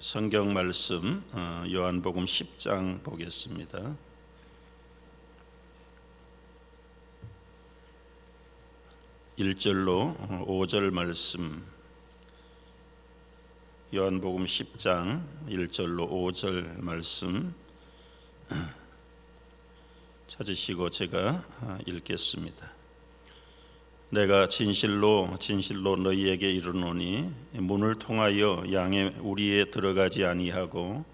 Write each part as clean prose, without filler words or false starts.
성경 말씀 요한복음 10장 보겠습니다. 1절로 5절 말씀, 요한복음 10장 1절로 5절 말씀 찾으시고 제가 읽겠습니다. 내가 진실로 너희에게 이르노니 문을 통하여 양의 우리에 들어가지 아니하고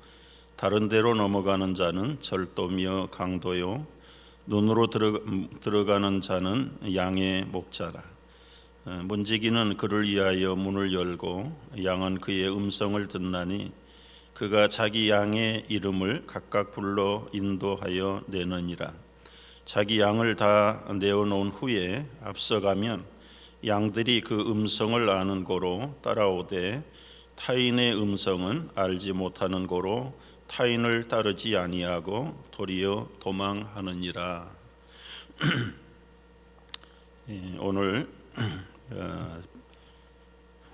다른 데로 넘어가는 자는 절도며 강도요 눈으로 들어가는 자는 양의 목자라. 문지기는 그를 위하여 문을 열고 양은 그의 음성을 듣나니 그가 자기 양의 이름을 각각 불러 인도하여 내느니라. 자기 양을 다 내어놓은 후에 앞서가면 양들이 그 음성을 아는 고로 따라오되 타인의 음성은 알지 못하는 고로 타인을 따르지 아니하고 도리어 도망하느니라. 오늘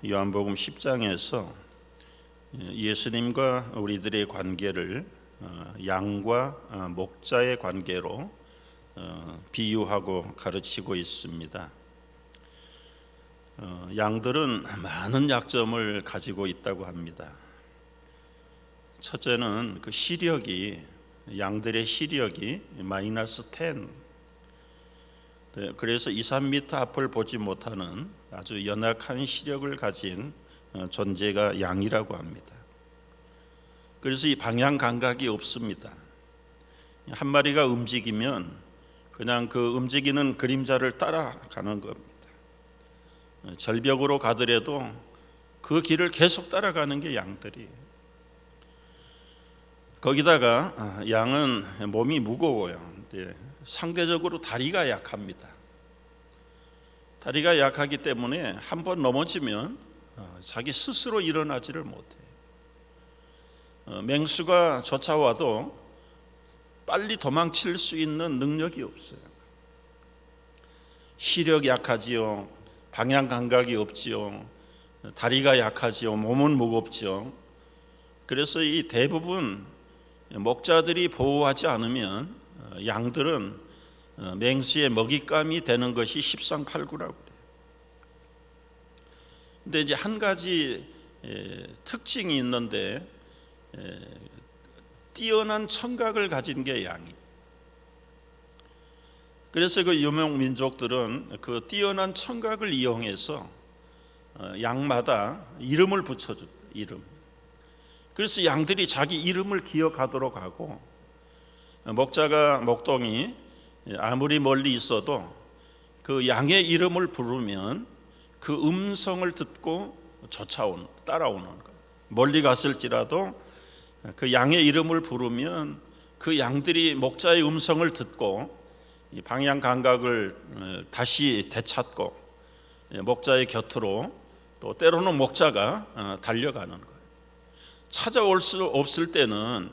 요한복음 10장에서 예수님과 우리들의 관계를 양과 목자의 관계로 비유하고 가르치고 있습니다. 양들은 많은 약점을 가지고 있다고 합니다. 첫째는 그 시력이, 양들의 시력이 마이너스 10, 그래서 2, 3m 앞을 보지 못하는 아주 연약한 시력을 가진 존재가 양이라고 합니다. 그래서 이 방향 감각이 없습니다. 한 마리가 움직이면 그냥 그 움직이는 그림자를 따라가는 겁니다. 절벽으로 가더라도 그 길을 계속 따라가는 게 양들이에요. 거기다가 양은 몸이 무거워요. 상대적으로 다리가 약합니다. 다리가 약하기 때문에 한번 넘어지면 자기 스스로 일어나지를 못해요. 맹수가 쫓아와도 빨리 도망칠 수 있는 능력이 없어요. 시력이 약하지요, 방향 감각이 없지요, 다리가 약하지요, 몸은 무겁지요. 그래서 이 대부분 목자들이 보호하지 않으면 양들은 맹수의 먹잇감이 되는 것이 십상팔구라고 그래요. 근데 이제 한 가지 특징이 있는데 뛰어난 청각을 가진 게 양이. 그래서 그 유명 민족들은 그 뛰어난 청각을 이용해서 양마다 이름을 붙여줬다. 이름. 그래서 양들이 자기 이름을 기억하도록 하고, 목자가 목동이 아무리 멀리 있어도 그 양의 이름을 부르면 그 음성을 듣고 따라오는 거예요. 멀리 갔을지라도 그 양의 이름을 부르면 그 양들이 목자의 음성을 듣고 방향 감각을 다시 되찾고 목자의 곁으로, 또 때로는 목자가 달려가는 거예요. 찾아올 수 없을 때는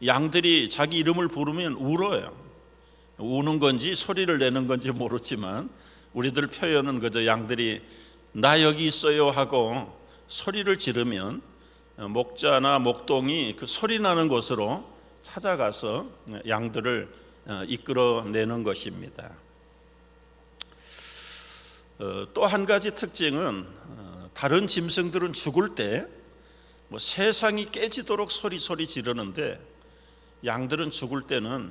양들이 자기 이름을 부르면 울어요. 우는 건지 소리를 내는 건지 모르지만 우리들 표현은 그저 양들이 나 여기 있어요 하고 소리를 지르면 목자나 목동이 그 소리 나는 곳으로 찾아가서 양들을 이끌어내는 것입니다. 또 한 가지 특징은 다른 짐승들은 죽을 때 세상이 깨지도록 소리 지르는데 양들은 죽을 때는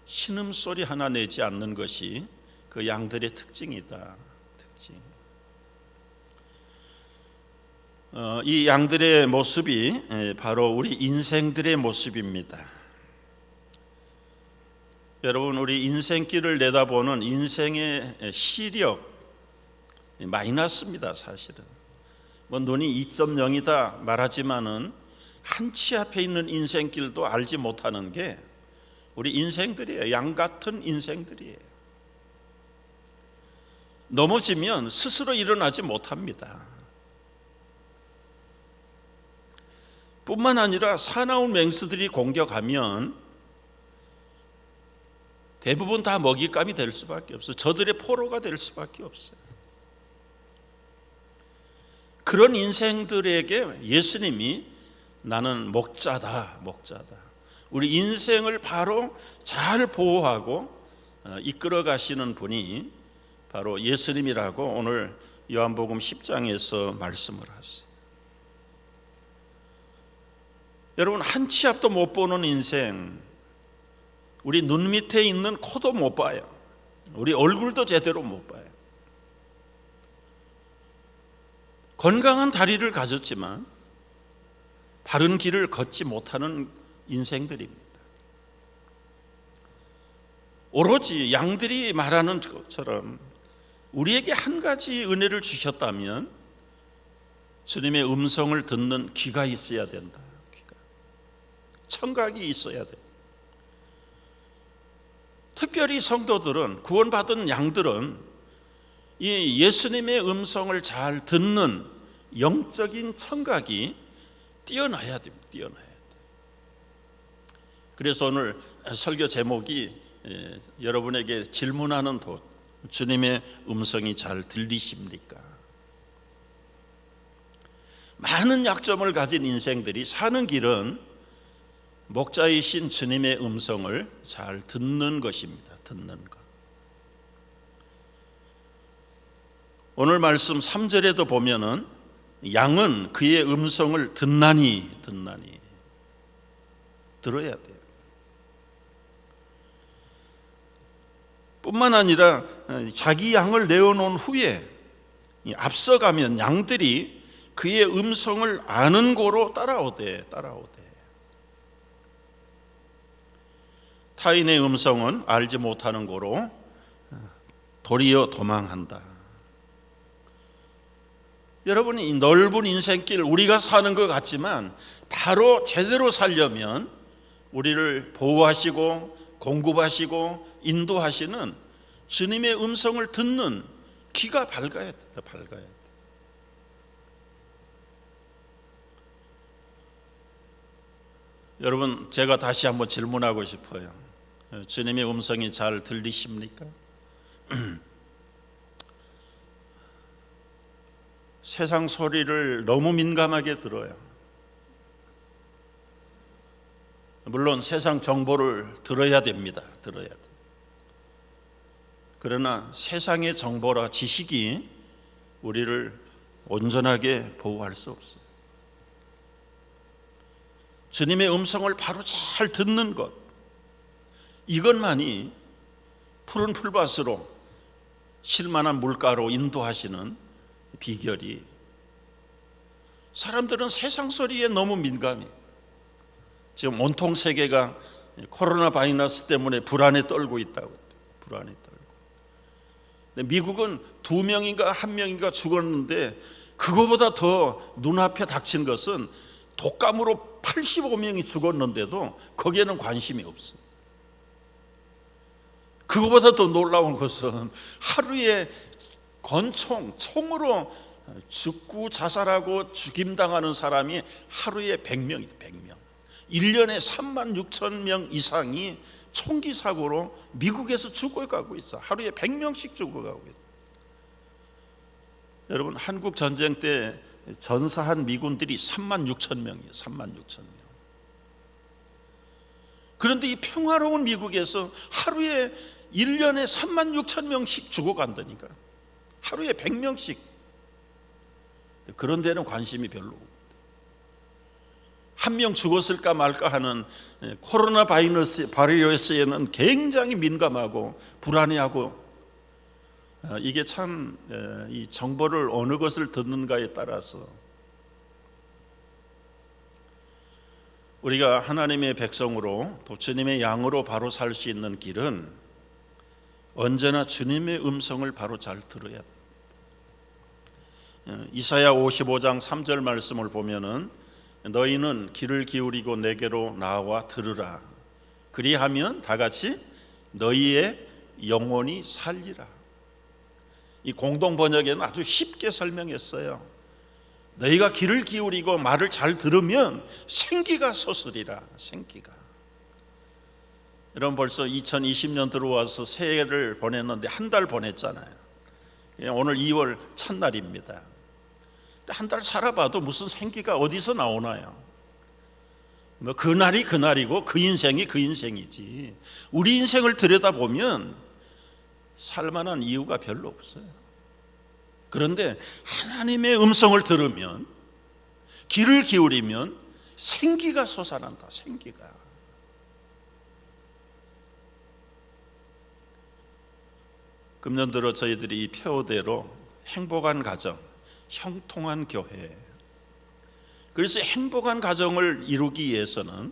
신음소리 하나 내지 않는 것이 그 양들의 특징이다. 이 양들의 모습이 바로 우리 인생들의 모습입니다. 여러분, 우리 인생길을 내다보는 인생의 시력 마이너스입니다. 사실은 눈이 2.0이다 말하지만은 한치 앞에 있는 인생길도 알지 못하는 게 우리 인생들이에요. 양 같은 인생들이에요. 넘어지면 스스로 일어나지 못합니다. 뿐만 아니라 사나운 맹수들이 공격하면 대부분 다 먹잇감이 될 수밖에 없어요. 저들의 포로가 될 수밖에 없어요. 그런 인생들에게 예수님이 나는 목자다. 우리 인생을 바로 잘 보호하고 이끌어 가시는 분이 바로 예수님이라고 오늘 요한복음 10장에서 말씀을 하세요. 여러분, 한 치 앞도 못 보는 인생, 우리 눈 밑에 있는 코도 못 봐요. 우리 얼굴도 제대로 못 봐요. 건강한 다리를 가졌지만 바른 길을 걷지 못하는 인생들입니다. 오로지 양들이 말하는 것처럼 우리에게 한 가지 은혜를 주셨다면 주님의 음성을 듣는 귀가 있어야 된다. 청각이 있어야 돼. 특별히 성도들은, 구원받은 양들은 이 예수님의 음성을 잘 듣는 영적인 청각이 뛰어나야 됩니다. 뛰어나야 돼. 그래서 오늘 설교 제목이 여러분에게 질문하는 돛, 주님의 음성이 잘 들리십니까? 많은 약점을 가진 인생들이 사는 길은 목자이신 주님의 음성을 잘 듣는 것입니다. 듣는 것. 오늘 말씀 3절에도 보면은 양은 그의 음성을 듣나니 들어야 돼요. 뿐만 아니라 자기 양을 내어놓은 후에 앞서가면 양들이 그의 음성을 아는 고로 따라오대. 타인의 음성은 알지 못하는 고로 도리어 도망한다. 여러분, 이 넓은 인생길 우리가 사는 것 같지만 바로 제대로 살려면 우리를 보호하시고 공급하시고 인도하시는 주님의 음성을 듣는 귀가 밝아야 된다. 밝아야 돼. 여러분, 제가 다시 한번 질문하고 싶어요. 주님의 음성이 잘 들리십니까? 세상 소리를 너무 민감하게 들어요. 물론 세상 정보를 들어야 됩니다. 들어야 돼. 그러나 세상의 정보라 지식이 우리를 온전하게 보호할 수 없어요. 주님의 음성을 바로 잘 듣는 것, 이것만이 푸른 풀밭으로 실만한 물가로 인도하시는 비결이. 사람들은 세상 소리에 너무 민감해. 지금 온통 세계가 코로나 바이러스 때문에 불안에 떨고 있다고. 불안에 떨고. 근데 미국은 2명인가 1명인가 죽었는데 그거보다 더 눈앞에 닥친 것은 독감으로 85명이 죽었는데도 거기에는 관심이 없어. 그거보다 더 놀라운 것은 하루에 총으로 죽고 자살하고 죽임당하는 사람이 하루에 100명이다. 100명. 1년에 3만 6천 명 이상이 총기 사고로 미국에서 죽어가고 있어. 하루에 100명씩 죽어가고 있어. 여러분, 한국 전쟁 때 전사한 미군들이 3만 6천 명이에요. 3만 6천 명. 그런데 이 평화로운 미국에서 하루에 1년에 3만 6천 명씩 죽어간다니까. 하루에 100명씩. 그런 데는 관심이 별로 없고. 한 명 죽었을까 말까 하는 코로나 바이러스에는 굉장히 민감하고 불안해하고, 이게 참 이 정보를 어느 것을 듣는가에 따라서 우리가 하나님의 백성으로 또 주님의 양으로 바로 살 수 있는 길은 언제나 주님의 음성을 바로 잘 들어야 됩니다. 이사야 55장 3절 말씀을 보면은 너희는 귀를 기울이고 내게로 나와 들으라. 그리하면 다 같이 너희의 영혼이 살리라. 이 공동 번역에는 아주 쉽게 설명했어요. 너희가 귀를 기울이고 말을 잘 들으면 생기가 솟으리라. 생기가. 여러분, 벌써 2020년 들어와서 새해를 보냈는데 한 달 보냈잖아요. 오늘 2월 첫날입니다. 한 달 살아봐도 무슨 생기가 어디서 나오나요? 뭐 그날이 그날이고 그 인생이 그 인생이지, 우리 인생을 들여다보면 살만한 이유가 별로 없어요. 그런데 하나님의 음성을 들으면, 귀를 기울이면 생기가 솟아난다. 생기가. 금년 들어 저희들이 이 표어대로 행복한 가정, 형통한 교회, 그래서 행복한 가정을 이루기 위해서는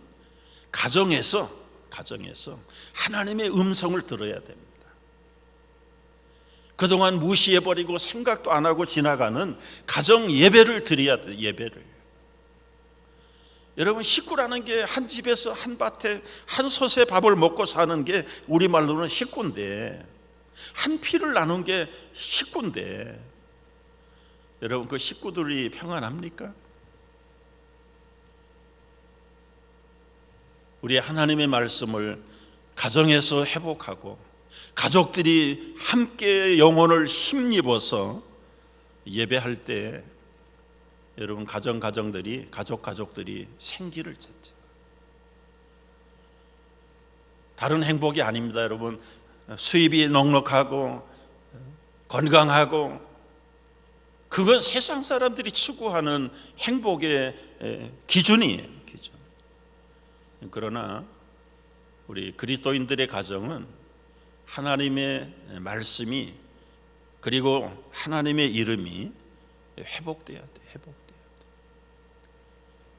가정에서 하나님의 음성을 들어야 됩니다. 그동안 무시해버리고 생각도 안 하고 지나가는 가정 예배를 드려야 돼요. 예배를. 여러분, 식구라는 게 한 집에서 한 밭에 한 솥에 밥을 먹고 사는 게 우리말로는 식구인데, 한 피를 나눈 게 식구인데, 여러분 그 식구들이 평안합니까? 우리 하나님의 말씀을 가정에서 회복하고 가족들이 함께 영혼을 힘입어서 예배할 때 여러분 가정들이 생기를 찾죠. 다른 행복이 아닙니다. 여러분, 수입이 넉넉하고 건강하고, 그건 세상 사람들이 추구하는 행복의 기준이에요. 기준. 그러나 우리 그리스도인들의 가정은 하나님의 말씀이, 그리고 하나님의 이름이 회복돼야 돼.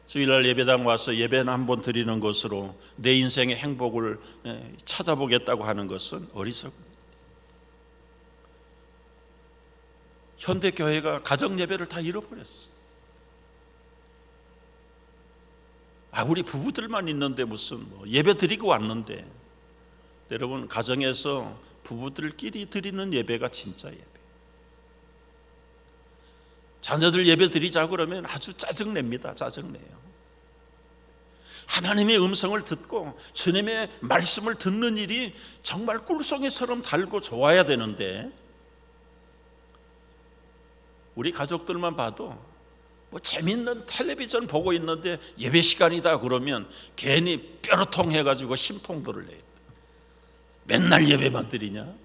주일날 예배당 와서 예배는 한번 드리는 것으로 내 인생의 행복을 찾아보겠다고 하는 것은 어리석은. 현대교회가 가정 예배를 다 잃어버렸어. 우리 부부들만 있는데 무슨 예배 드리고 왔는데. 여러분, 가정에서 부부들끼리 드리는 예배가 진짜 예배. 자녀들 예배 드리자 그러면 아주 짜증냅니다. 짜증내요. 하나님의 음성을 듣고 주님의 말씀을 듣는 일이 정말 꿀송이처럼 달고 좋아야 되는데, 우리 가족들만 봐도 재밌는 텔레비전 보고 있는데 예배 시간이다 그러면 괜히 뼈로통 해가지고 심통도를 내요. 맨날 예배만 드리냐?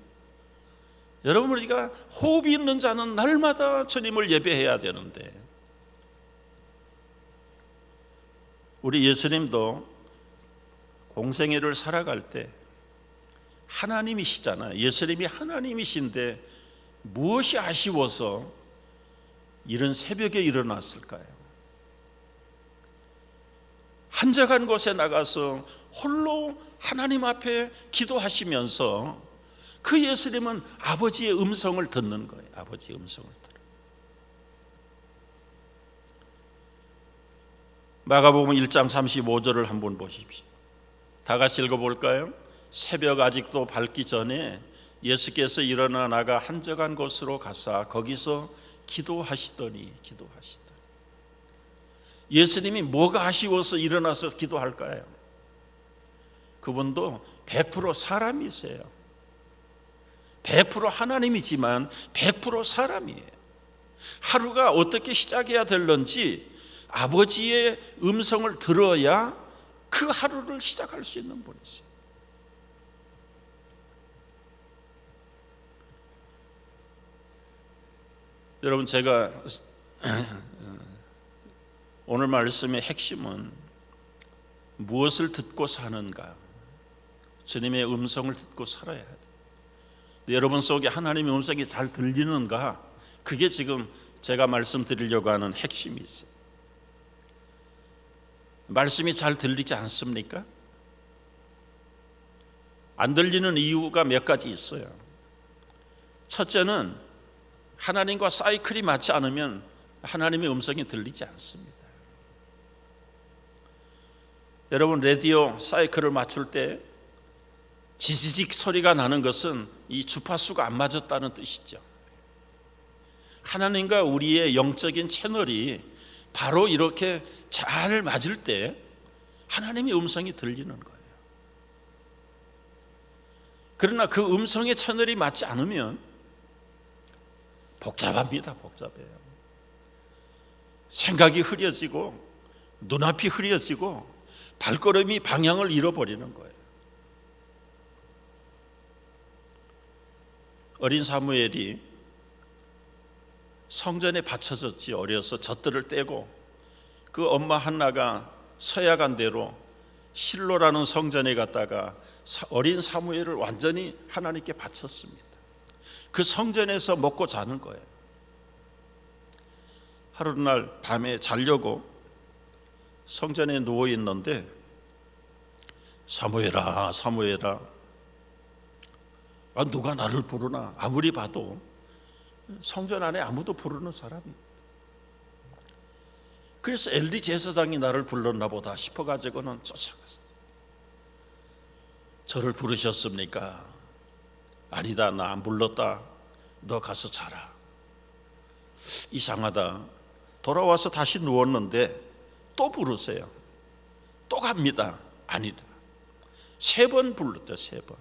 여러분, 우리가 호흡이 있는 자는 날마다 주님을 예배해야 되는데, 우리 예수님도 공생애를 살아갈 때 하나님이시잖아요. 예수님이 하나님이신데 무엇이 아쉬워서 이런 새벽에 일어났을까요? 한적한 곳에 나가서 홀로 하나님 앞에 기도하시면서 그 예수님은 아버지의 음성을 듣는 거예요. 아버지의 음성을 들어요. 마가복음 1장 35절을 한번 보십시오. 다 같이 읽어볼까요? 새벽 아직도 밝기 전에 예수께서 일어나 나가 한적한 곳으로 가사 거기서 기도하시더니. 예수님이 뭐가 아쉬워서 일어나서 기도할까요? 그분도 100% 사람이세요. 100% 하나님이지만 100% 사람이에요. 하루가 어떻게 시작해야 될런지 아버지의 음성을 들어야 그 하루를 시작할 수 있는 분이세요. 여러분, 제가 오늘 말씀의 핵심은 무엇을 듣고 사는가? 주님의 음성을 듣고 살아야 돼. 여러분 속에 하나님의 음성이 잘 들리는가? 그게 지금 제가 말씀드리려고 하는 핵심이 있어요. 말씀이 잘 들리지 않습니까? 안 들리는 이유가 몇 가지 있어요. 첫째는 하나님과 사이클이 맞지 않으면 하나님의 음성이 들리지 않습니다. 여러분, 라디오 사이클을 맞출 때 지지직 소리가 나는 것은 이 주파수가 안 맞았다는 뜻이죠. 하나님과 우리의 영적인 채널이 바로 이렇게 잘 맞을 때 하나님의 음성이 들리는 거예요. 그러나 그 음성의 채널이 맞지 않으면 복잡합니다. 복잡해요. 생각이 흐려지고 눈앞이 흐려지고 발걸음이 방향을 잃어버리는 거예요. 어린 사무엘이 성전에 바쳐졌지, 어려서 젖들을 떼고 그 엄마 한나가 서약한 대로 실로라는 성전에 갔다가 어린 사무엘을 완전히 하나님께 바쳤습니다. 그 성전에서 먹고 자는 거예요. 하루날 밤에 자려고 성전에 누워 있는데 사무엘아, 사무엘아, 누가 나를 부르나? 아무리 봐도 성전 안에 아무도 부르는 사람이. 그래서 엘리 제사장이 나를 불렀나 보다 싶어가지고는 쫓아갔어요. 저를 부르셨습니까? 아니다, 나 안 불렀다. 너 가서 자라. 이상하다. 돌아와서 다시 누웠는데 또 부르세요. 또 갑니다. 아니다. 3번 불렀다. 3번.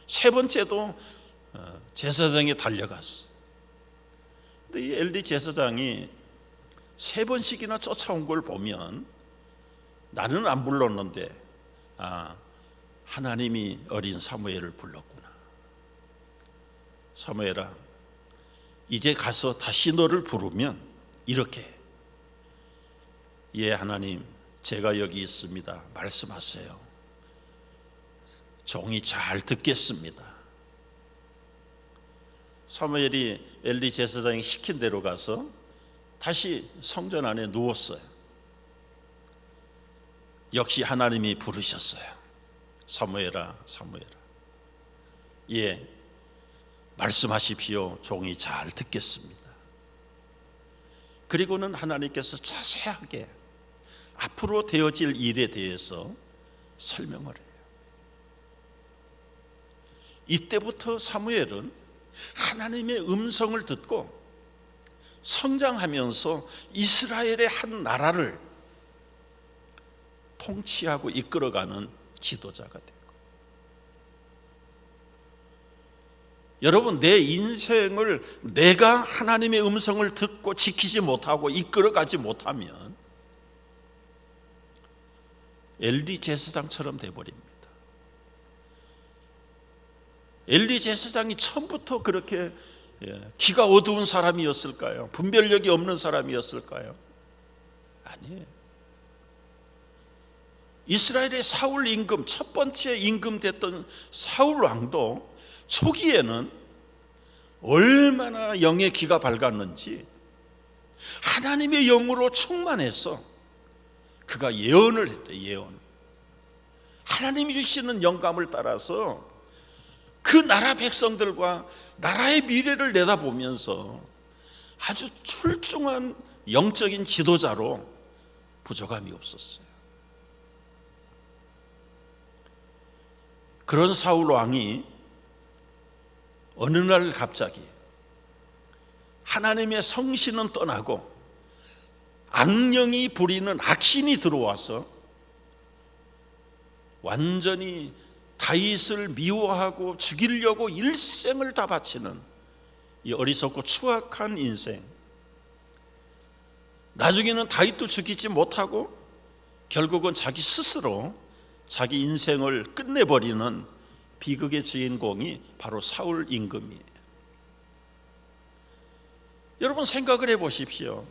3번째도 제사장이 달려갔어. 근데 이 엘리 제사장이 3번씩이나 쫓아온 걸 보면 나는 안 불렀는데 하나님이 어린 사무엘을 불렀구나. 사무엘아, 이제 가서 다시 너를 부르면 이렇게, 예 하나님, 제가 여기 있습니다. 말씀하세요. 종이 잘 듣겠습니다. 사무엘이 엘리 제사장이 시킨 대로 가서 다시 성전 안에 누웠어요. 역시 하나님이 부르셨어요. 사무엘아, 사무엘아, 예, 말씀하십시오. 종이 잘 듣겠습니다. 그리고는 하나님께서 자세하게 앞으로 되어질 일에 대해서 설명을 해요. 이때부터 사무엘은 하나님의 음성을 듣고 성장하면서 이스라엘의 한 나라를 통치하고 이끌어가는 지도자가 된 거예요. 여러분, 내 인생을 내가 하나님의 음성을 듣고 지키지 못하고 이끌어가지 못하면 엘리 제사장처럼 돼버립니다. 엘리 제사장이 처음부터 그렇게 기가 어두운 사람이었을까요? 분별력이 없는 사람이었을까요? 아니에요. 이스라엘의 사울 임금, 첫 번째 임금 됐던 사울 왕도 초기에는 얼마나 영의 기가 밝았는지 하나님의 영으로 충만해서 그가 예언을 했대. 예언. 하나님이 주시는 영감을 따라서 그 나라 백성들과 나라의 미래를 내다보면서 아주 출중한 영적인 지도자로 부족함이 없었어요. 그런 사울 왕이 어느 날 갑자기 하나님의 성신은 떠나고 악령이 부리는 악신이 들어와서 완전히 다윗을 미워하고 죽이려고 일생을 다 바치는 이 어리석고 추악한 인생. 나중에는 다윗도 죽이지 못하고 결국은 자기 스스로 자기 인생을 끝내버리는 비극의 주인공이 바로 사울 임금이에요. 여러분, 생각을 해보십시오.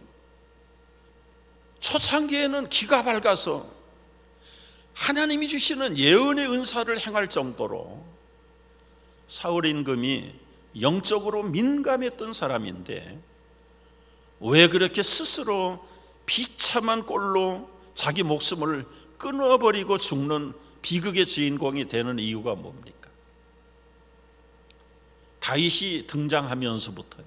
초창기에는 기가 밝아서 하나님이 주시는 예언의 은사를 행할 정도로 사울 임금이 영적으로 민감했던 사람인데 왜 그렇게 스스로 비참한 꼴로 자기 목숨을 끊어버리고 죽는 비극의 주인공이 되는 이유가 뭡니까? 다윗이 등장하면서부터요.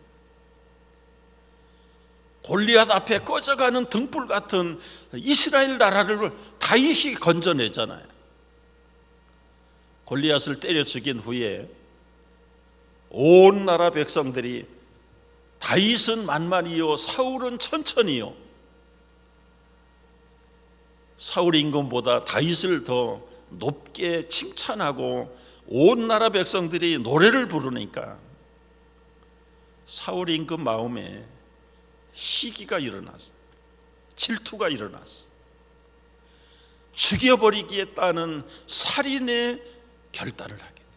골리앗 앞에 꺼져가는 등불 같은 이스라엘 나라를 다윗이 건져내잖아요. 골리앗을 때려 죽인 후에 온 나라 백성들이 다윗은 만만이요 사울은 천천히요, 사울 임금보다 다윗을 더 높게 칭찬하고 온 나라 백성들이 노래를 부르니까 사울 임금 마음에 시기가 일어났어. 질투가 일어났어. 죽여버리겠다는 살인의 결단을 하게 돼요.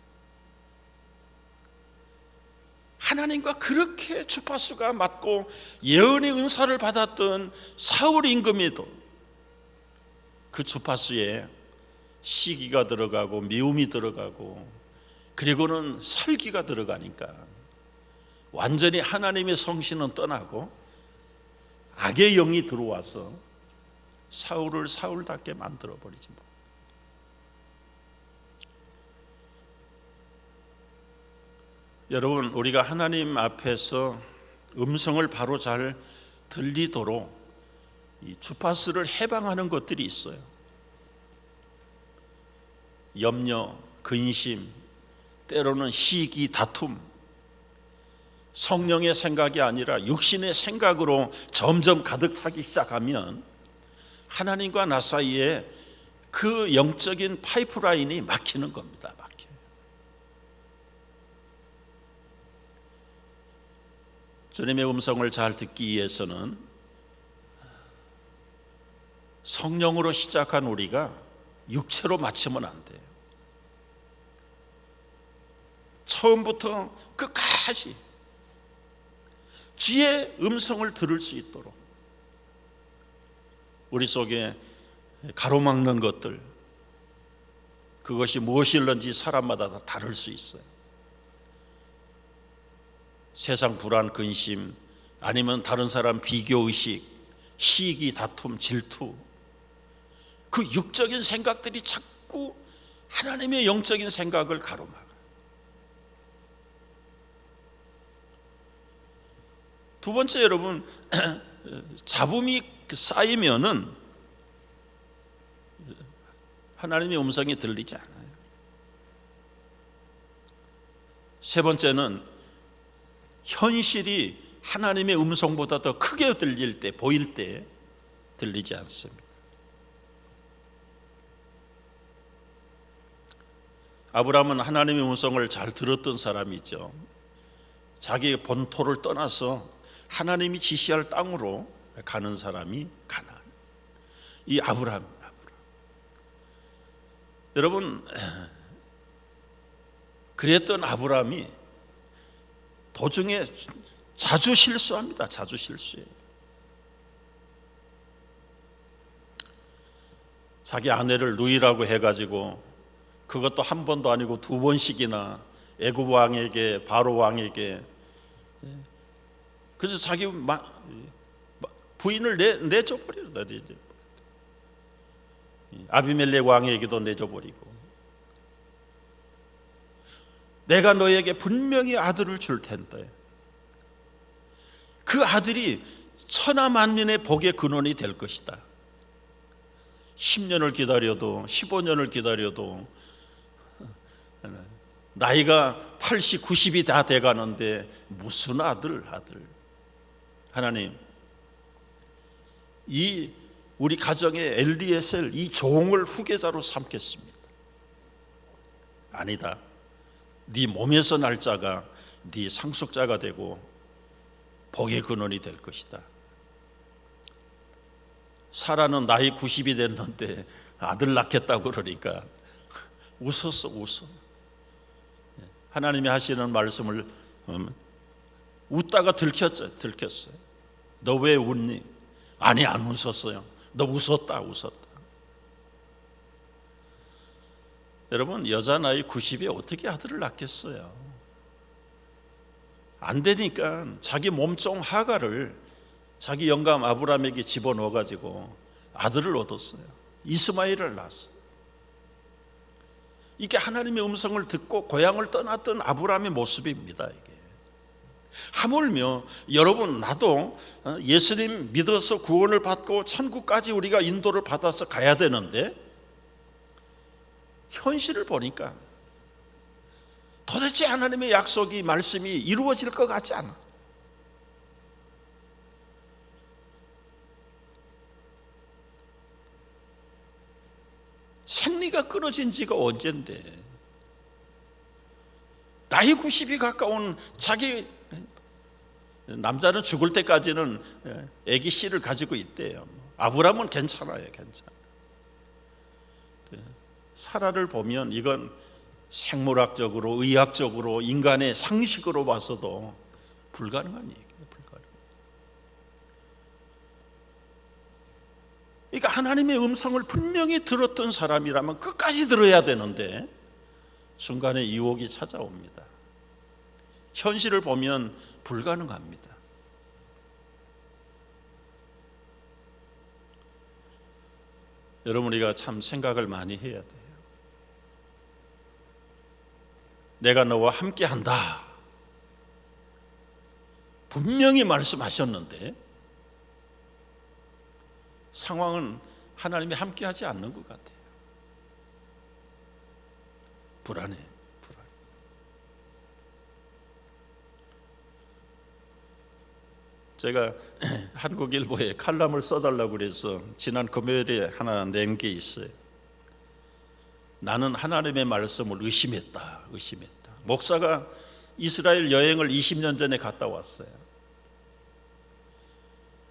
하나님과 그렇게 주파수가 맞고 예언의 은사를 받았던 사울 임금에도 그 주파수에 시기가 들어가고 미움이 들어가고 그리고는 살기가 들어가니까 완전히 하나님의 성신은 떠나고 악의 영이 들어와서 사울을 사울답게 만들어버리지 뭐. 여러분, 우리가 하나님 앞에서 음성을 바로 잘 들리도록 이 주파수를 해방하는 것들이 있어요. 염려, 근심, 때로는 시기, 다툼, 성령의 생각이 아니라 육신의 생각으로 점점 가득 차기 시작하면 하나님과 나 사이에 그 영적인 파이프라인이 막히는 겁니다. 막혀요. 주님의 음성을 잘 듣기 위해서는 성령으로 시작한 우리가 육체로 맞추면 안 돼요. 처음부터 끝까지 주의 음성을 들을 수 있도록 우리 속에 가로막는 것들, 그것이 무엇일런지 사람마다 다 다를 수 있어요. 세상 불안, 근심, 아니면 다른 사람 비교의식, 시기, 다툼, 질투, 그 육적인 생각들이 자꾸 하나님의 영적인 생각을 가로막아요. 두 번째, 여러분, 잡음이 쌓이면은 하나님의 음성이 들리지 않아요. 세 번째는 현실이 하나님의 음성보다 더 크게 들릴 때, 보일 때 들리지 않습니다. 아브라함은 하나님의 음성을 잘 들었던 사람이죠. 자기의 본토를 떠나서 하나님이 지시할 땅으로 가는 사람이 가나안. 이 아브라함. 여러분, 그랬던 아브라함이 도중에 자주 실수합니다. 자주 실수해요. 자기 아내를 누이라고 해가지고 그것도 한 번도 아니고 두 번씩이나 애굽 왕에게, 바로 왕에게, 그래서 자기 부인을 내줘버려요. 아비멜렉 왕에게도 내줘버리고, 내가 너에게 분명히 아들을 줄 텐데 그 아들이 천하만민의 복의 근원이 될 것이다. 10년을 기다려도 15년을 기다려도 나이가 80, 90이 다 돼가는데 무슨 아들. 하나님, 이 우리 가정의 엘리에셀 이 종을 후계자로 삼겠습니다. 아니다. 네 몸에서 날 자가 네 상속자가 되고 복의 근원이 될 것이다. 사라는 나이 90이 됐는데 아들 낳겠다고 그러니까 웃었어. 하나님이 하시는 말씀을 웃다가 들켰어요. 너 왜 웃니? 아니, 안 웃었어요. 너 웃었다. 여러분, 여자 나이 90에 어떻게 아들을 낳겠어요? 안 되니까 자기 몸종 하가를 자기 영감 아브라함에게 집어넣어가지고 아들을 얻었어요. 이스마엘을 낳았어요. 이게 하나님의 음성을 듣고 고향을 떠났던 아브라함의 모습입니다. 이게 하물며 여러분, 나도 예수님 믿어서 구원을 받고 천국까지 우리가 인도를 받아서 가야 되는데 현실을 보니까 도대체 하나님의 약속이, 말씀이 이루어질 것 같지 않아. 생리가 끊어진 지가 언젠데, 나이 90이 가까운 자기 남자는 죽을 때까지는 아기 씨를 가지고 있대요. 아브라함은 괜찮아요. 사라를 보면 이건 생물학적으로, 의학적으로, 인간의 상식으로 봐서도 불가능한 얘기예요. 그러니까 하나님의 음성을 분명히 들었던 사람이라면 끝까지 들어야 되는데 순간에 유혹이 찾아옵니다. 현실을 보면 불가능합니다. 여러분, 우리가 참 생각을 많이 해야 돼요. 내가 너와 함께한다 분명히 말씀하셨는데 상황은 하나님이 함께하지 않는 것 같아요. 불안해. 제가 한국일보에 칼럼을 써달라고 그래서 지난 금요일에 하나 낸 게 있어요. 나는 하나님의 말씀을 의심했다. 목사가 이스라엘 여행을 20년 전에 갔다 왔어요.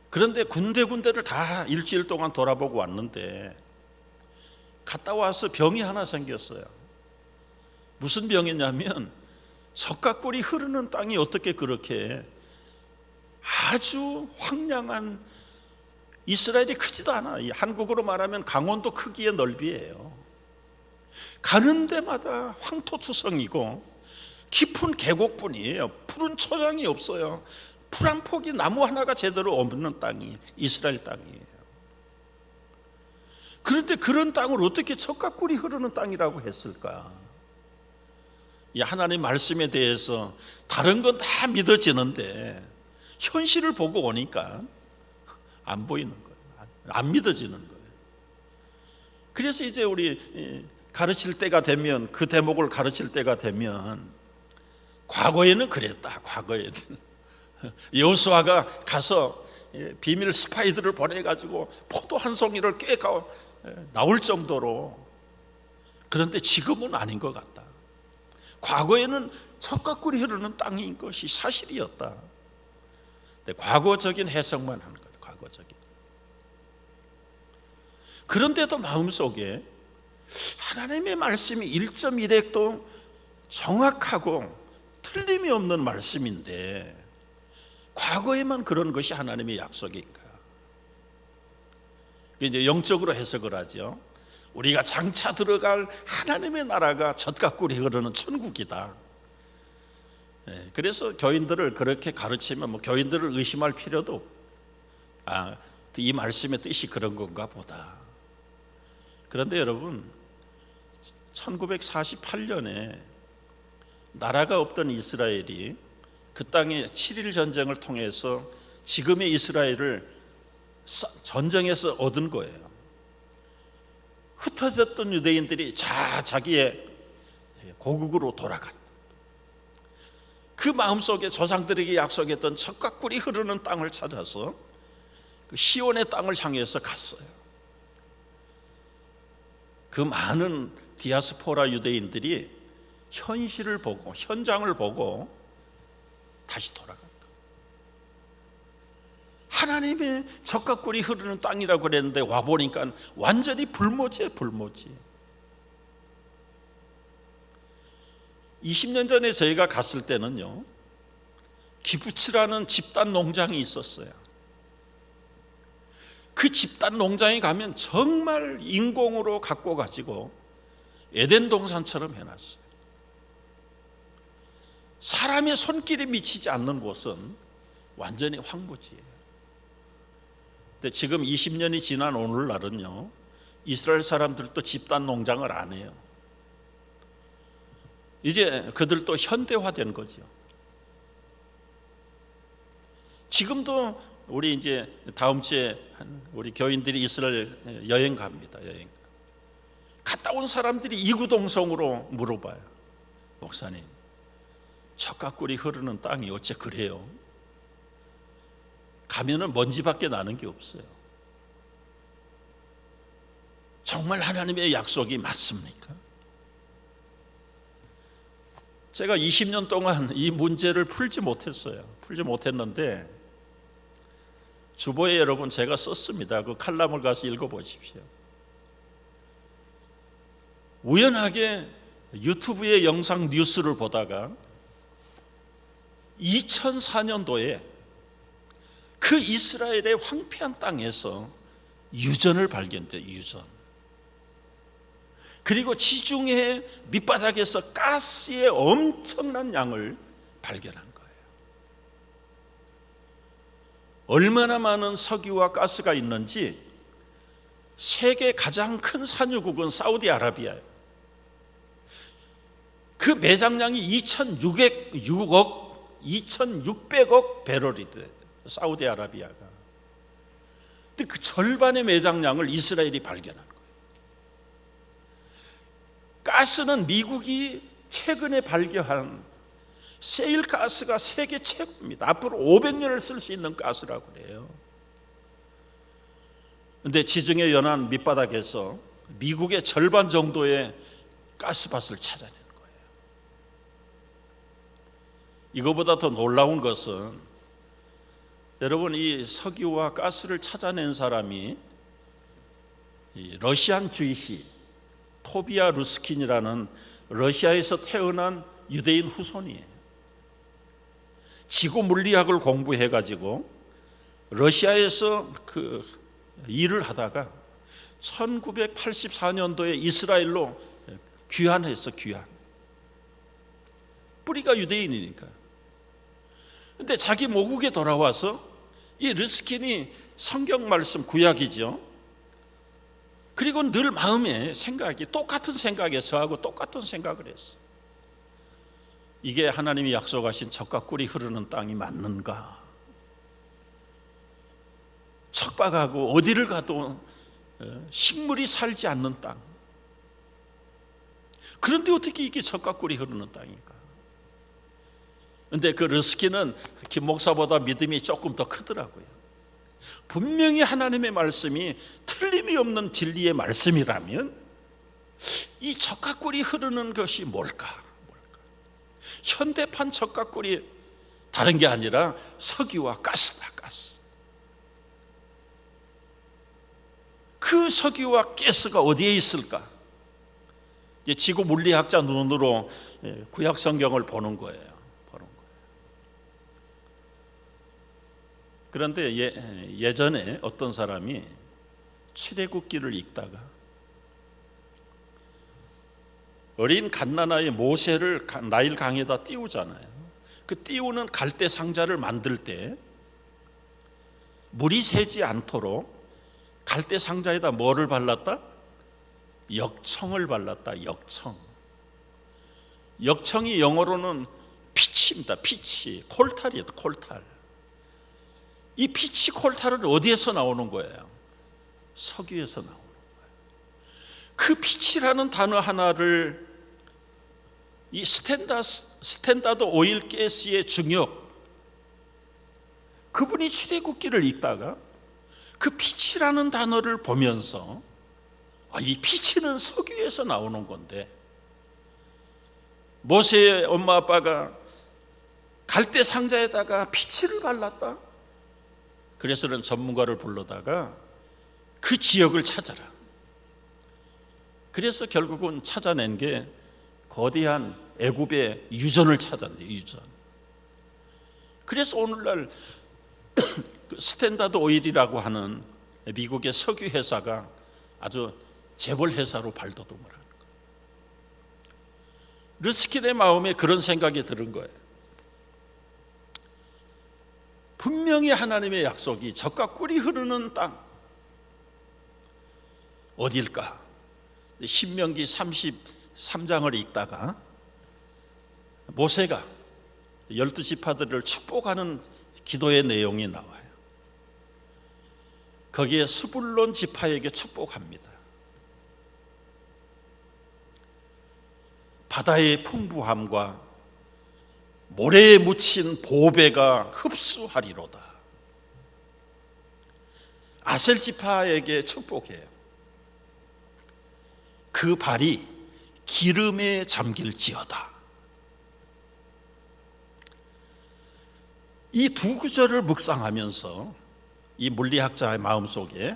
그런데 군데군데를 다 일주일 동안 돌아보고 왔는데 갔다 와서 병이 하나 생겼어요. 무슨 병이냐면 석가꿀이 흐르는 땅이 어떻게 그렇게 아주 황량한, 이스라엘이 크지도 않아. 한국으로 말하면 강원도 크기의 넓이에요. 가는 데마다 황토투성이고 깊은 계곡뿐이에요. 푸른 초장이 없어요. 풀 한 폭이 나무 하나가 제대로 없는 땅이 이스라엘 땅이에요. 그런데 그런 땅을 어떻게 석가꿀이 흐르는 땅이라고 했을까? 이 하나님 말씀에 대해서 다른 건 다 믿어지는데 현실을 보고 오니까 안 보이는 거예요. 안 믿어지는 거예요. 그래서 이제 우리 가르칠 때가 되면, 그 대목을 가르칠 때가 되면 과거에는 그랬다. 과거에는 여호수아가 가서 비밀 스파이들을 보내가지고 포도 한 송이를 꿰가 나올 정도로. 그런데 지금은 아닌 것 같다. 과거에는 석가꿀이 흐르는 땅인 것이 사실이었다. 과거적인 해석만 하는 거다. 과거적인. 그런데도 마음속에 하나님의 말씀이 1.1핵도 정확하고 틀림이 없는 말씀인데 과거에만 그런 것이 하나님의 약속인가? 이제 영적으로 해석을 하죠. 우리가 장차 들어갈 하나님의 나라가 젖가꿀이 흐르는 천국이다. 그래서 교인들을 그렇게 가르치면 교인들을 의심할 필요도 없고, 이 말씀의 뜻이 그런 건가 보다. 그런데 여러분, 1948년에 나라가 없던 이스라엘이 그 땅에 7일 전쟁을 통해서 지금의 이스라엘을 전쟁에서 얻은 거예요. 흩어졌던 유대인들이 자기의 고국으로 돌아갔다. 그 마음속에 조상들에게 약속했던 석가꿀이 흐르는 땅을 찾아서 그 시온의 땅을 향해서 갔어요. 그 많은 디아스포라 유대인들이 현실을 보고, 현장을 보고 다시 돌아간다. 하나님의 석가꿀이 흐르는 땅이라고 그랬는데 와보니까 완전히 불모지예요. 불모지. 20년 전에 저희가 갔을 때는요, 기부치라는 집단 농장이 있었어요. 그 집단 농장에 가면 정말 인공으로 갖고 가지고 에덴 동산처럼 해놨어요. 사람의 손길이 미치지 않는 곳은 완전히 황무지예요. 근데 지금 20년이 지난 오늘날은요, 이스라엘 사람들도 집단 농장을 안 해요. 이제 그들도 현대화된 거죠. 지금도 우리 이제 다음 주에 우리 교인들이 이스라엘 여행 갑니다. 여행. 갔다 온 사람들이 이구동성으로 물어봐요. 목사님, 석가꿀이 흐르는 땅이 어째 그래요? 가면은 먼지밖에 나는 게 없어요. 정말 하나님의 약속이 맞습니까? 제가 20년 동안 이 문제를 풀지 못했는데 주보에 여러분 제가 썼습니다. 그 칼럼을 가서 읽어보십시오. 우연하게 유튜브의 영상 뉴스를 보다가 2004년도에 그 이스라엘의 황폐한 땅에서 유전을 발견했죠. 유전. 그리고 지중해 밑바닥에서 가스의 엄청난 양을 발견한 거예요. 얼마나 많은 석유와 가스가 있는지 세계 가장 큰 산유국은 사우디아라비아예요. 그 매장량이 2,600억 배럴이 돼요. 사우디아라비아가. 근데 그 절반의 매장량을 이스라엘이 발견한 거예요. 가스는 미국이 최근에 발견한 세일 가스가 세계 최고입니다. 앞으로 500년을 쓸 수 있는 가스라고 그래요. 그런데 지중해 연안 밑바닥에서 미국의 절반 정도의 가스밭을 찾아낸 거예요. 이거보다 더 놀라운 것은 여러분, 이 석유와 가스를 찾아낸 사람이 러시안 주이시 토비아 루스킨이라는 러시아에서 태어난 유대인 후손이에요. 지구 물리학을 공부해가지고 러시아에서 그 일을 하다가 1984년도에 이스라엘로 귀환했어. 귀환. 뿌리가 유대인이니까. 근데 자기 모국에 돌아와서 이 르스킨이 성경 말씀, 구약이죠. 그리고 늘 마음에 생각이 똑같은 생각에 서하고 똑같은 생각을 했어. 이게 하나님이 약속하신 젖과 꿀이 흐르는 땅이 맞는가? 척박하고 어디를 가도 식물이 살지 않는 땅. 그런데 어떻게 이게 젖과 꿀이 흐르는 땅인가? 그런데 그 르스키는 김 목사보다 믿음이 조금 더 크더라고요. 분명히 하나님의 말씀이 틀림이 없는 진리의 말씀이라면 이 젖과 꿀이 흐르는 것이 뭘까? 현대판 젖과 꿀이 다른 게 아니라 석유와 가스다. 가스. 그 석유와 가스가 어디에 있을까? 이제 지구 물리학자 눈으로 구약 성경을 보는 거예요. 그런데 예전에 어떤 사람이 출애굽기를 읽다가 어린 갓난아이 모세를 나일 강에다 띄우잖아요. 그 띄우는 갈대 상자를 만들 때 물이 새지 않도록 갈대 상자에다 뭐를 발랐다? 역청을 발랐다. 역청. 역청이 영어로는 피치입니다. 피치. 콜탈이에요. 콜탈. 이 피치 콜탈은 어디에서 나오는 거예요? 석유에서 나오는 거예요. 그 피치라는 단어 하나를 이 스탠다드 오일 가스의 중역, 그분이 출애굽기를 읽다가 그 피치라는 단어를 보면서 이 피치는 석유에서 나오는 건데, 모세의 엄마 아빠가 갈대 상자에다가 피치를 발랐다. 그래서는 전문가를 불러다가 그 지역을 찾아라. 그래서 결국은 찾아낸 게 거대한 애굽의 유전을 찾았는데, 유전. 그래서 오늘날 스탠다드 오일이라고 하는 미국의 석유 회사가 아주 재벌 회사로 발돋움을 하는 거예요. 르스킨의 마음에 그런 생각이 드는 거예요. 분명히 하나님의 약속이 젖과 꿀이 흐르는 땅 어딜까? 신명기 33장을 읽다가 모세가 12지파들을 축복하는 기도의 내용이 나와요. 거기에 스불론 지파에게 축복합니다. 바다의 풍부함과 모래에 묻힌 보배가 흡수하리로다. 아셀 지파에게 축복해요. 그 발이 기름에 잠길지어다. 이 두 구절을 묵상하면서 이 물리학자의 마음속에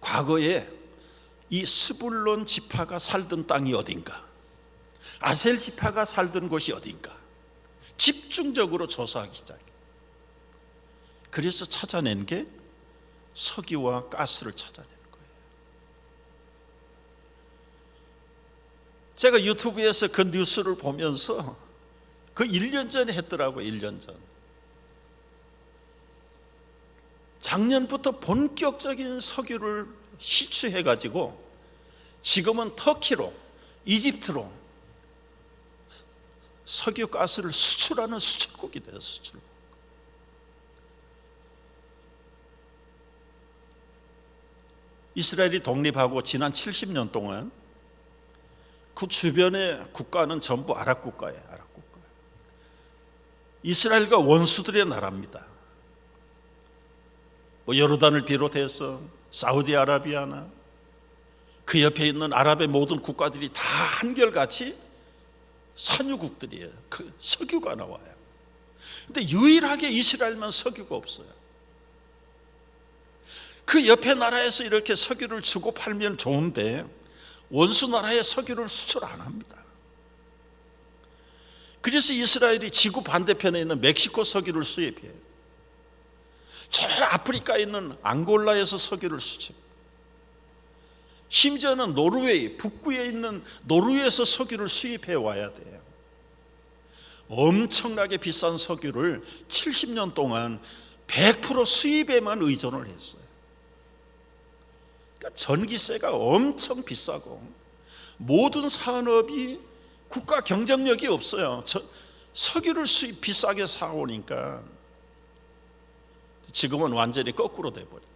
과거에 이 스불론 지파가 살던 땅이 어딘가, 아셀 지파가 살던 곳이 어딘가 집중적으로 조사하기 시작해요. 그래서 찾아낸 게 석유와 가스를 찾아내는 거예요. 제가 유튜브에서 그 뉴스를 보면서 그 1년 전에 했더라고요. 1년 전. 작년부터 본격적인 석유를 시추해가지고 지금은 터키로, 이집트로 석유 가스를 수출하는 수출국이 돼요. 수출. 이스라엘이 독립하고 지난 70년 동안 그 주변의 국가는 전부 아랍 국가예요. 아랍 국가. 이스라엘과 원수들의 나라입니다. 뭐 요르단을 비롯해서 사우디아라비아나 그 옆에 있는 아랍의 모든 국가들이 다 한결같이 산유국들이에요. 그 석유가 나와요. 근데 유일하게 이스라엘만 석유가 없어요. 그 옆에 나라에서 이렇게 석유를 주고 팔면 좋은데 원수 나라에 석유를 수출 안 합니다. 그래서 이스라엘이 지구 반대편에 있는 멕시코 석유를 수입해요. 저 아프리카에 있는 앙골라에서 석유를 수출. 심지어는 노르웨이, 북부에 있는 노르웨이에서 석유를 수입해 와야 돼요. 엄청나게 비싼 석유를 70년 동안 100% 수입에만 의존을 했어요. 그러니까 전기세가 엄청 비싸고 모든 산업이 국가 경쟁력이 없어요. 석유를 비싸게 사오니까 지금은 완전히 거꾸로 돼버렸다.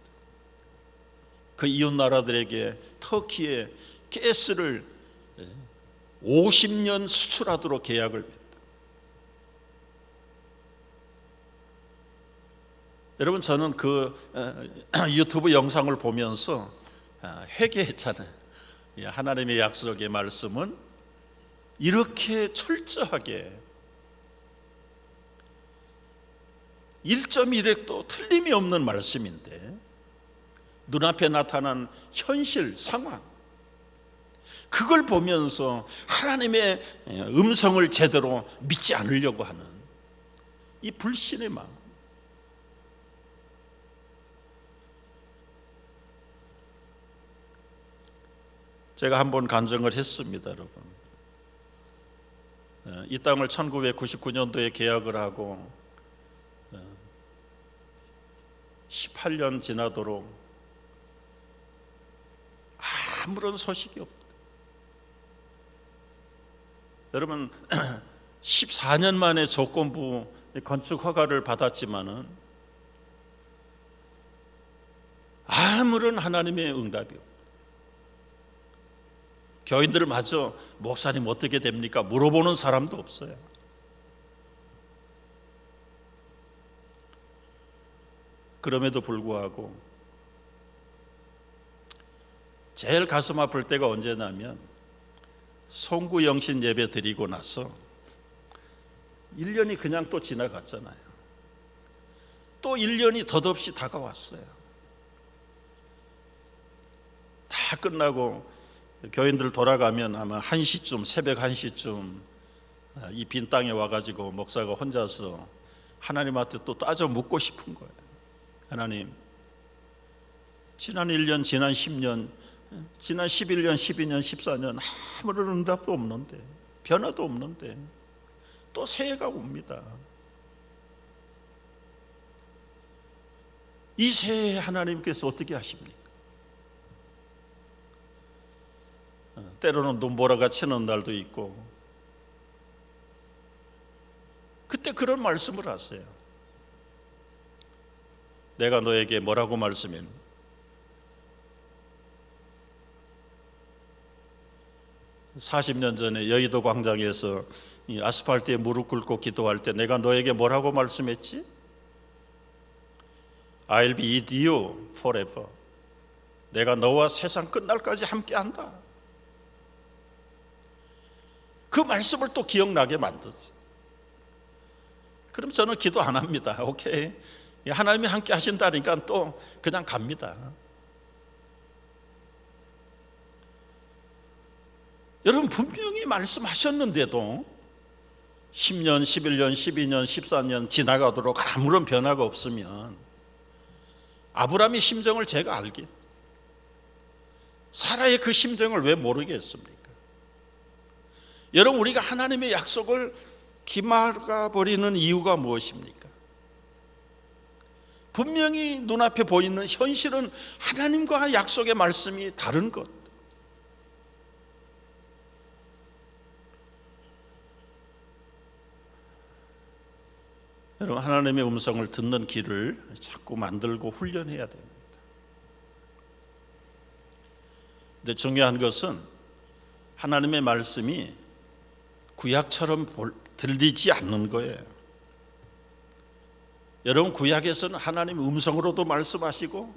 그 이웃 나라들에게 터키에 가스를 50년 수출하도록 계약을 맺다. 여러분, 저는 그 유튜브 영상을 보면서 회개했잖아요. 하나님의 약속의 말씀은 이렇게 철저하게 1.1획도 틀림이 없는 말씀인데 눈앞에 나타난 현실 상황, 그걸 보면서 하나님의 음성을 제대로 믿지 않으려고 하는 이 불신의 마음. 제가 한번 간증을 했습니다, 여러분. 이 땅을 1999년도에 계약을 하고 18년 지나도록 아무런 소식이 없다. 여러분, 14년 만에 조건부 건축 허가를 받았지만은 아무런 하나님의 응답이 없다. 교인들을 마저 목사님 어떻게 됩니까? 물어보는 사람도 없어요. 그럼에도 불구하고 제일 가슴 아플 때가 언제냐면 송구 영신 예배 드리고 나서 1년이 그냥 또 지나갔잖아요. 또 1년이 덧없이 다가왔어요. 다 끝나고 교인들 돌아가면 아마 1시쯤, 새벽 1시쯤 이 빈 땅에 와가지고 목사가 혼자서 하나님한테 또 따져 묻고 싶은 거예요. 하나님, 지난 1년, 지난 10년, 지난 11년, 12년, 14년 아무런 응답도 없는데, 변화도 없는데 또 새해가 옵니다. 이 새해에 하나님께서 어떻게 하십니까? 때로는 눈보라가 치는 날도 있고, 그때 그런 말씀을 하세요. 내가 너에게 뭐라고 말씀했니? (40년) 전에 여의도 광장에서 이 아스팔트에 무릎 꿇고 기도할 때 내가 너에게 뭐라고 말씀했지? I'll be with you forever. 내가 너와 세상 끝날까지 함께한다. 그 말씀을 또 기억나게 만들었어요. 그럼 저는 기도 안 합니다. 오케이, 하나님이 함께 하신다니까 또 그냥 갑니다. 여러분 분명히 말씀하셨는데도 10년, 11년, 12년, 14년 지나가도록 아무런 변화가 없으면 아브라함의 심정을 제가 알겠죠. 사라의 그 심정을 왜 모르겠습니까? 여러분 우리가 하나님의 약속을 기막아 버리는 이유가 무엇입니까? 분명히 눈앞에 보이는 현실은 하나님과 약속의 말씀이 다른 것. 여러분 하나님의 음성을 듣는 길을 자꾸 만들고 훈련해야 됩니다. 근데 중요한 것은 하나님의 말씀이 구약처럼 들리지 않는 거예요. 여러분 구약에서는 하나님의 음성으로도 말씀하시고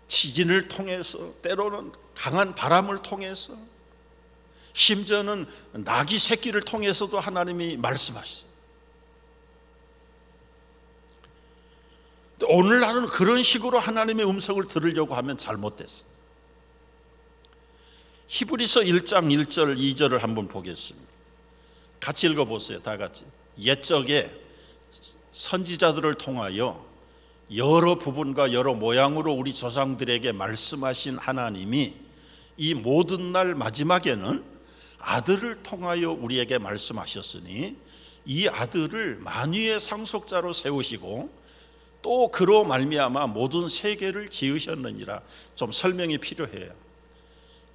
지진을 통해서 때로는 강한 바람을 통해서 심지어는 나귀 새끼를 통해서도 하나님이 말씀하셨어요. 오늘날은 그런 식으로 하나님의 음성을 들으려고 하면 잘못됐어요. 히브리서 1장 1절 2절을 한번 보겠습니다. 같이 읽어보세요. 다 같이. 옛적에 선지자들을 통하여 여러 부분과 여러 모양으로 우리 조상들에게 말씀하신 하나님이 이 모든 날 마지막에는 아들을 통하여 우리에게 말씀하셨으니 이 아들을 만유의 상속자로 세우시고 또 그로 말미암아 모든 세계를 지으셨느니라. 좀 설명이 필요해요.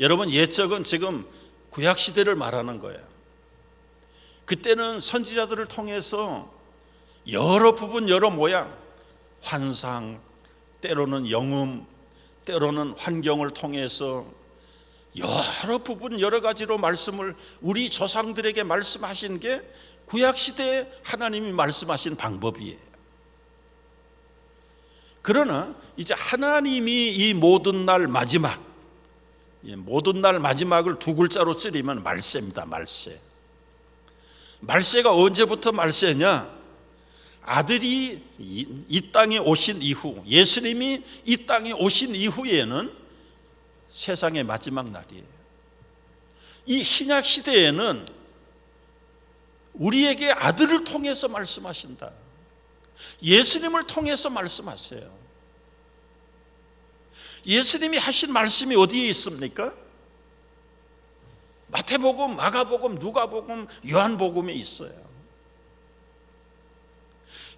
여러분 옛적은 지금 구약시대를 말하는 거예요. 그때는 선지자들을 통해서 여러 부분 여러 모양, 환상, 때로는 영음, 때로는 환경을 통해서 여러 부분 여러 가지로 말씀을 우리 조상들에게 말씀하신 게 구약시대에 하나님이 말씀하신 방법이에요. 그러나 이제 하나님이 이 모든 날 마지막, 모든 날 마지막을 두 글자로 쓰리면 말세입니다. 말세. 말세가 언제부터 말세냐? 아들이 이 땅에 오신 이후, 예수님이 이 땅에 오신 이후에는 세상의 마지막 날이에요. 이 신약 시대에는 우리에게 아들을 통해서 말씀하신다. 예수님을 통해서 말씀하세요. 예수님이 하신 말씀이 어디에 있습니까? 마태복음, 마가복음, 누가복음, 요한복음에 있어요.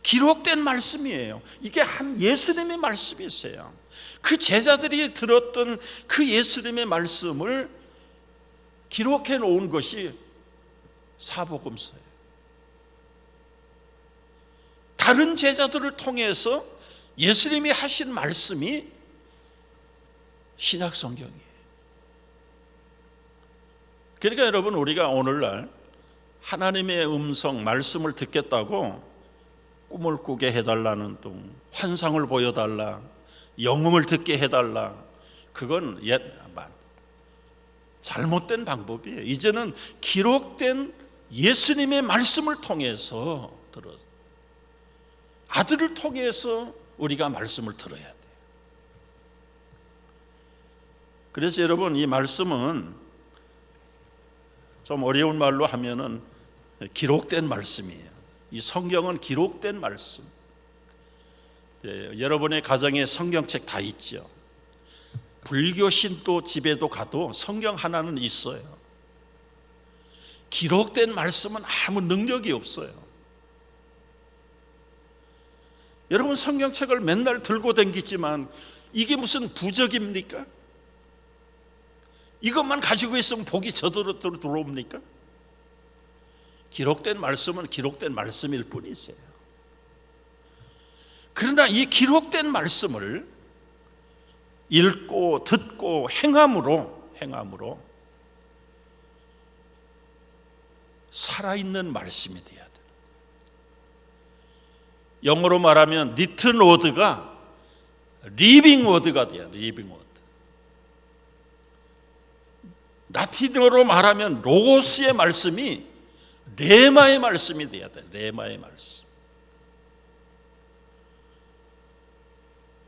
기록된 말씀이에요. 이게 한 예수님의 말씀이세요. 그 제자들이 들었던 그 예수님의 말씀을 기록해 놓은 것이 사복음서예요. 다른 제자들을 통해서 예수님이 하신 말씀이 신약 성경이에요. 그러니까 여러분 우리가 오늘날 하나님의 음성 말씀을 듣겠다고 꿈을 꾸게 해달라는 둥, 환상을 보여달라, 영음을 듣게 해달라, 그건 잘못된 방법이에요. 이제는 기록된 예수님의 말씀을 통해서 들었어요. 아들을 통해서 우리가 말씀을 들어야 돼요. 그래서 여러분 이 말씀은 좀 어려운 말로 하면은 기록된 말씀이에요. 이 성경은 기록된 말씀. 여러분의 가정에 성경책 다 있죠. 불교 신도 집에도 가도 성경 하나는 있어요. 기록된 말씀은 아무 능력이 없어요. 여러분 성경책을 맨날 들고 다니지만 이게 무슨 부적입니까? 이것만 가지고 있으면 복이 저절로 들어옵니까? 기록된 말씀은 기록된 말씀일 뿐이세요. 그러나 이 기록된 말씀을 읽고 듣고 행함으로 살아있는 말씀이 돼야 돼요. 영어로 말하면 리튼 워드가 리빙 워드가 돼요. 리빙 워드. 라틴어로 말하면 로고스의 말씀이 레마의 말씀이 돼야 돼. 레마의 말씀.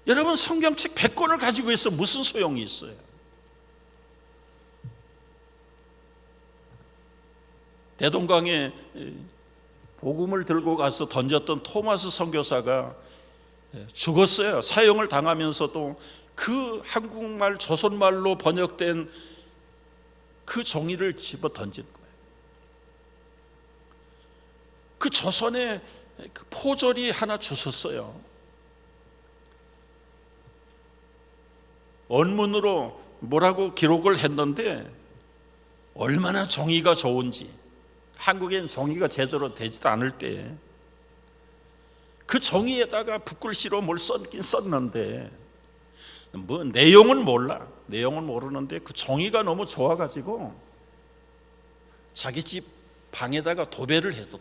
여러분 성경책 100권을 가지고 있어 무슨 소용이 있어요? 대동강에 복음을 들고 가서 던졌던 토마스 선교사가 죽었어요. 사형을 당하면서도 그 한국말 조선말로 번역된 그 종이를 집어 던진 거예요. 그 조선에 그 포졸이 하나 주웠어요. 원문으로 뭐라고 기록을 했는데 얼마나 종이가 좋은지, 한국엔 종이가 제대로 되지도 않을 때 그 종이에다가 붓글씨로 뭘 썼긴 썼는데 뭐 내용은 몰라. 내용은 모르는데 그 종이가 너무 좋아가지고 자기 집 방에다가 도배를 해서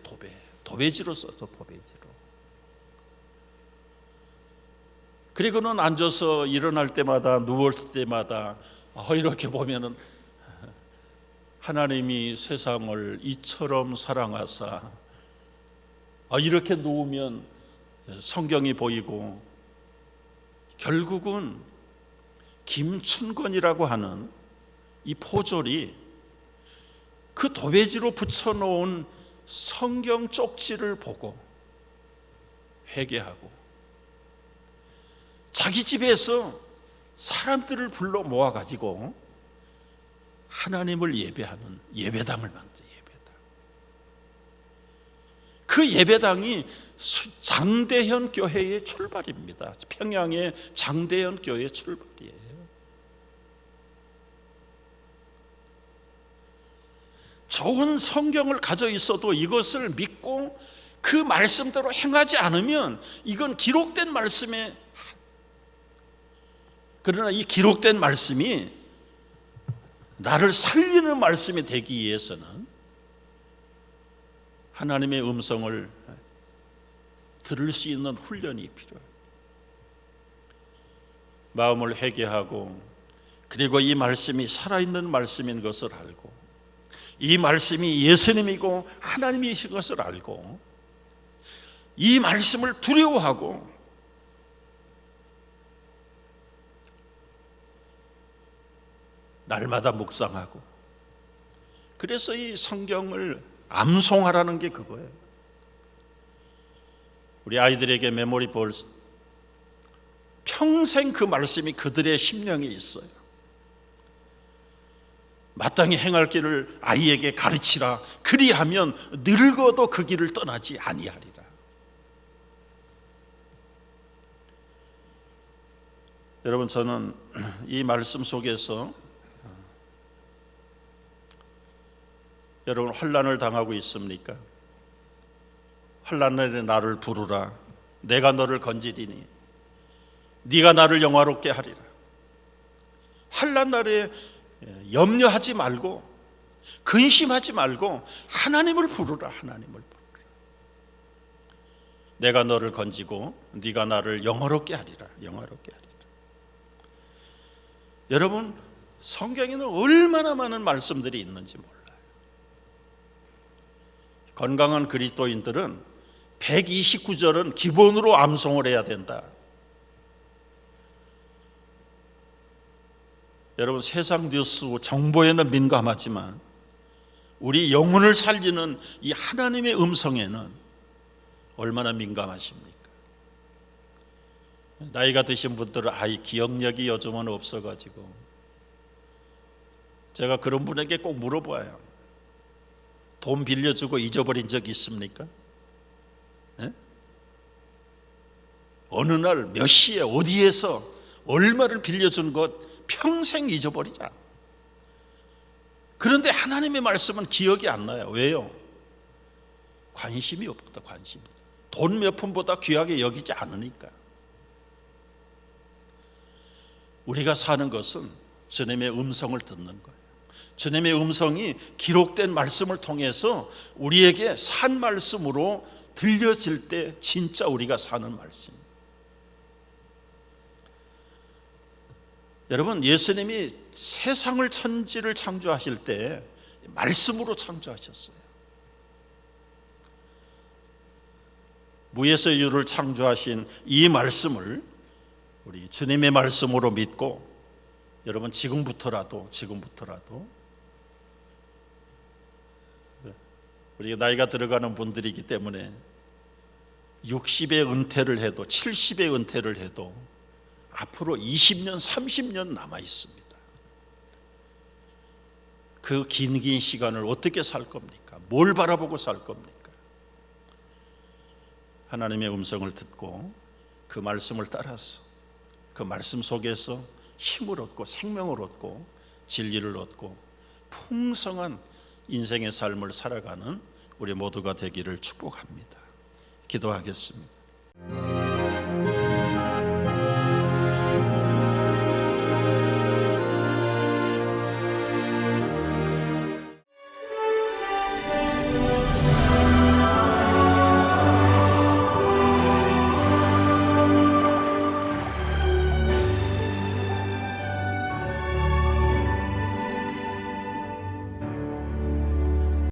도배지로 썼어. 도배지로. 그리고는 앉아서 일어날 때마다 누웠을 때마다 이렇게 보면은 하나님이 세상을 이처럼 사랑하사, 이렇게 누우면 성경이 보이고, 결국은 김춘권이라고 하는 이 포졸이 그 도배지로 붙여놓은 성경 쪽지를 보고 회개하고 자기 집에서 사람들을 불러 모아가지고 하나님을 예배하는 예배당을 만들어요. 예배당. 그 예배당이 장대현 교회의 출발입니다. 평양의 장대현 교회의 출발이에요. 좋은 성경을 가져 있어도 이것을 믿고 그 말씀대로 행하지 않으면 이건 기록된 말씀에, 그러나 이 기록된 말씀이 나를 살리는 말씀이 되기 위해서는 하나님의 음성을 들을 수 있는 훈련이 필요해요. 마음을 회개하고, 그리고 이 말씀이 살아있는 말씀인 것을 알고, 이 말씀이 예수님이고 하나님이신 것을 알고, 이 말씀을 두려워하고, 날마다 묵상하고, 그래서 이 성경을 암송하라는 게 그거예요. 우리 아이들에게 메모리 벌스, 평생 그 말씀이 그들의 심령에 있어요. 마땅히 행할 길을 아이에게 가르치라. 그리하면 늙어도 그 길을 떠나지 아니하리라. 여러분, 저는 이 말씀 속에서 여러분, 환난을 당하고 있습니까? 환난날에 나를 부르라. 내가 너를 건지리니 네가 나를 영화롭게 하리라. 환난날에 염려하지 말고, 근심하지 말고 하나님을 부르라. 하나님을 부르라. 내가 너를 건지고 네가 나를 영화롭게 하리라. 영화롭게 하리라. 여러분, 성경에는 얼마나 많은 말씀들이 있는지 몰라요. 건강한 그리스도인들은 129절은 기본으로 암송을 해야 된다. 여러분, 세상 뉴스 정보에는 민감하지만 우리 영혼을 살리는 이 하나님의 음성에는 얼마나 민감하십니까? 나이가 드신 분들은 기억력이 요즘은 없어가지고, 제가 그런 분에게 꼭 물어봐요. 돈 빌려주고 잊어버린 적 있습니까? 네? 어느 날 몇 시에 어디에서 얼마를 빌려준 것 평생 잊어버리자. 그런데 하나님의 말씀은 기억이 안 나요. 왜요? 관심이 없거든. 관심이. 돈 몇 푼보다 귀하게 여기지 않으니까. 우리가 사는 것은 주님의 음성을 듣는 거예요. 주님의 음성이 기록된 말씀을 통해서 우리에게 산 말씀으로 들려질 때 진짜 우리가 사는 말씀. 여러분, 예수님이 세상을, 천지를 창조하실 때 말씀으로 창조하셨어요. 무에서 유를 창조하신 이 말씀을 우리 주님의 말씀으로 믿고, 여러분, 지금부터라도 우리 나이가 들어가는 분들이기 때문에 60에 은퇴를 해도 70에 은퇴를 해도 앞으로 20년 30년 남아 있습니다. 그 긴 시간을 어떻게 살 겁니까? 뭘 바라보고 살 겁니까? 하나님의 음성을 듣고 그 말씀을 따라서 그 말씀 속에서 힘을 얻고 생명을 얻고 진리를 얻고 풍성한 인생의 삶을 살아가는 우리 모두가 되기를 축복합니다. 기도하겠습니다.